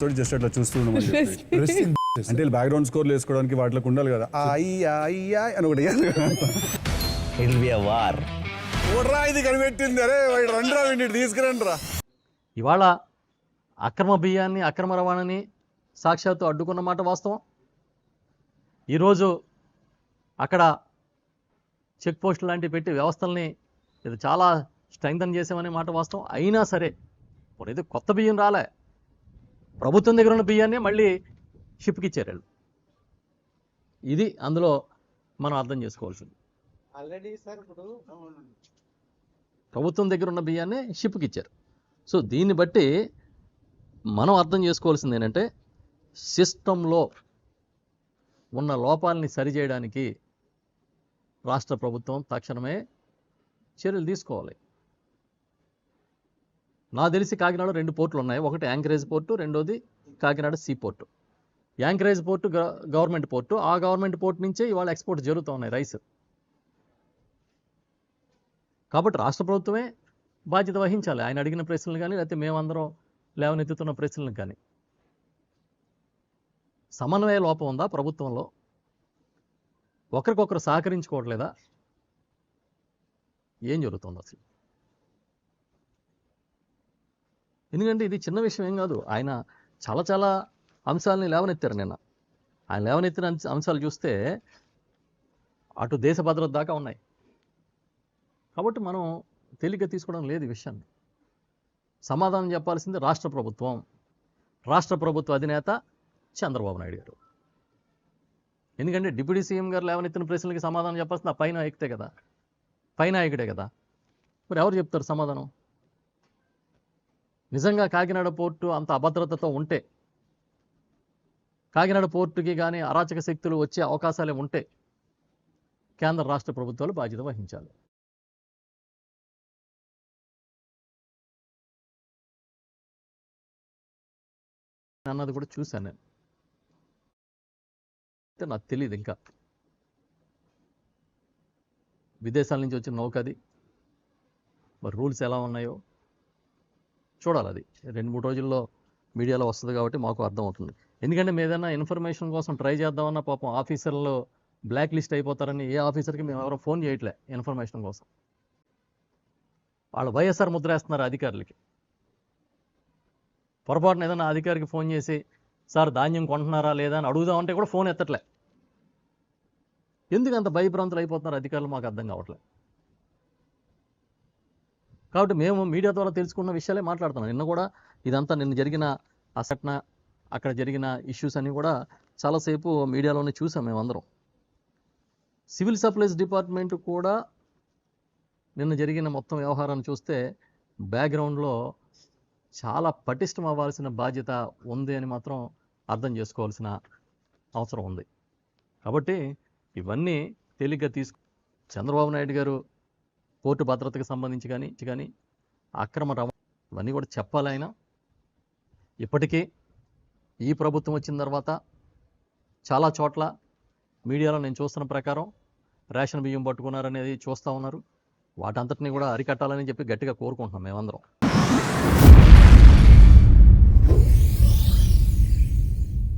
Just అట్లా చూస్తూ ఉండమని చెప్పి. అంటే బ్యాక్గ్రౌండ్ స్కోర్లు వేసుకోవడానికి వాటికి ఉండాలి కదా, అయ్యా అయ్యా అని ఒకటి it will be a war. ఓడ్రా ఇది కనిపెట్టింది, అరే రండిరా వీడిని తీసుకురండి రా. ఇవాళ అక్రమ బియ్యాన్ని అక్రమ రవాణాని సాక్షాత్తు అడ్డుకున్న మాట వాస్తవం. ఈరోజు అక్కడ చెక్ పోస్టులు లాంటివి పెట్టి వ్యవస్థల్ని ఇది చాలా స్ట్రెంగ్తన్ చేసామనే మాట వాస్తవం. అయినా సరే ఇప్పుడు ఇది కొత్త బియ్యం రాలే, ప్రభుత్వం దగ్గర ఉన్న బియ్యాన్ని మళ్ళీ షిప్కి ఇచ్చారు వాళ్ళు. ఇది అందులో మనం అర్థం చేసుకోవాల్సింది. ఆల్రెడీ సార్ ఇప్పుడు ప్రభుత్వం దగ్గర ఉన్న బియ్యాన్ని షిప్కి ఇచ్చారు. సో దీన్ని బట్టి మనం అర్థం చేసుకోవాల్సింది ఏంటంటే సిస్టంలో ఉన్న లోపాలని సరిచేయడానికి రాష్ట్ర ప్రభుత్వం తక్షణమే చర్యలు తీసుకోవాలి. నాకు తెలిసి కాకినాడ 2 పోర్టులు ఉన్నాయి. ఒకటి యాంకరేజ్ పోర్టు, రెండోది Kakinada see port. Anchorage port government port. ఆ గవర్నమెంట్ పోర్టు నుంచే ఇవాళ ఎక్స్పోర్ట్ జరుగుతూ ఉన్నాయి రైస్. కాబట్టి రాష్ట్ర ప్రభుత్వమే బాధ్యత వహించాలి. ఆయన అడిగిన ప్రశ్నలు కానీ లేకపోతే మేమందరం లేవనెత్తుతున్న ప్రశ్నలకు కానీ. సమన్వయ లోపం ఉందా ప్రభుత్వంలో? ఒకరికొకరు సహకరించుకోవట్లేదా? ఏం జరుగుతుంది అసలు? ఎందుకంటే ఇది చిన్న విషయం ఏం కాదు. ఆయన చాలా చాలా అంశాలని లేవనెత్తారు నిన్న. ఆయన లేవనెత్తిన అంశాలు చూస్తే అటు దేశ భద్రత దాకా ఉన్నాయి. కాబట్టి మనం తేలిక తీసుకోవడం లేదు ఈ విషయాన్ని. సమాధానం చెప్పాల్సింది రాష్ట్ర ప్రభుత్వం. రాష్ట్ర ప్రభుత్వ అధినేత చంద్రబాబు నాయుడు గారు. ఎందుకంటే డిప్యూటీ సీఎం గారు లేవనెత్తిన ప్రశ్నలకి సమాధానం చెప్పాల్సింది ఆ పైన ఎక్కితే కదా, పైన ఎక్కడే కదా. మరి ఎవరు చెప్తారు సమాధానం? నిజంగా కాకినాడ పోర్టు అంత అభద్రతతో ఉంటే, కాకినాడ పోర్టుకి కానీ అరాచక శక్తులు వచ్చే అవకాశాలే ఉంటే కేంద్ర రాష్ట్ర ప్రభుత్వాలు బాధ్యత వహించాలి. అన్నది కూడా చూశాను నేను. అయితే నాకు తెలియదు ఇంకా విదేశాల నుంచి వచ్చిన నౌక అది. మరి రూల్స్ ఎలా ఉన్నాయో చూడాలి. అది 2-3 రోజుల్లో మీడియాలో వస్తుంది కాబట్టి మాకు అర్థమవుతుంది. ఎందుకంటే మేము ఏదైనా ఇన్ఫర్మేషన్ కోసం ట్రై చేద్దామన్నా పాపం ఆఫీసర్లు బ్లాక్ లిస్ట్ అయిపోతారని ఏ ఆఫీసర్కి మేము ఎవరో ఫోన్ చేయట్లే ఇన్ఫర్మేషన్ కోసం. వాళ్ళు వైఎస్ఆర్ ముద్ర వేస్తున్నారు అధికారులకి. పొరపాటున ఏదైనా అధికారికి ఫోన్ చేసి సార్ ధాన్యం కొంటున్నారా లేదా అని అడుగుదామంటే కూడా ఫోన్ ఎత్తట్లే. ఎందుకు అంత భయభ్రాంతులు అయిపోతున్నారు అధికారులు మాకు అర్థం కావట్లేదు. కాబట్టి మేము మీడియా ద్వారా తెలుసుకున్న విషయాలే మాట్లాడుతున్నాం. నిన్న కూడా ఇదంతా నిన్న జరిగిన ఆ ఘటన, అక్కడ జరిగిన ఇష్యూస్ అన్నీ కూడా చాలాసేపు మీడియాలోనే చూసాం మేమందరం. సివిల్ సప్లైస్ డిపార్ట్మెంట్ కూడా నిన్న జరిగిన మొత్తం వ్యవహారాన్ని చూస్తే బ్యాక్గ్రౌండ్లో చాలా పటిష్టం అవ్వాల్సిన బాధ్యత ఉంది అని మాత్రం అర్థం చేసుకోవాల్సిన అవసరం ఉంది. కాబట్టి ఇవన్నీ తేలిగ్గా చంద్రబాబు నాయుడు గారు పోర్టు భద్రతకు సంబంధించి కానీ అక్రమ రవాణా ఇవన్నీ కూడా చెప్పాలి. ఆయన ఇప్పటికీ ఈ ప్రభుత్వం వచ్చిన తర్వాత చాలా చోట్ల మీడియాలో నేను చూస్తున్న ప్రకారం రేషన్ బియ్యం పట్టుకున్నారనేది చూస్తూ ఉన్నారు. వాటంతటినీ కూడా అరికట్టాలని చెప్పి గట్టిగా కోరుకుంటున్నాం మేమందరం.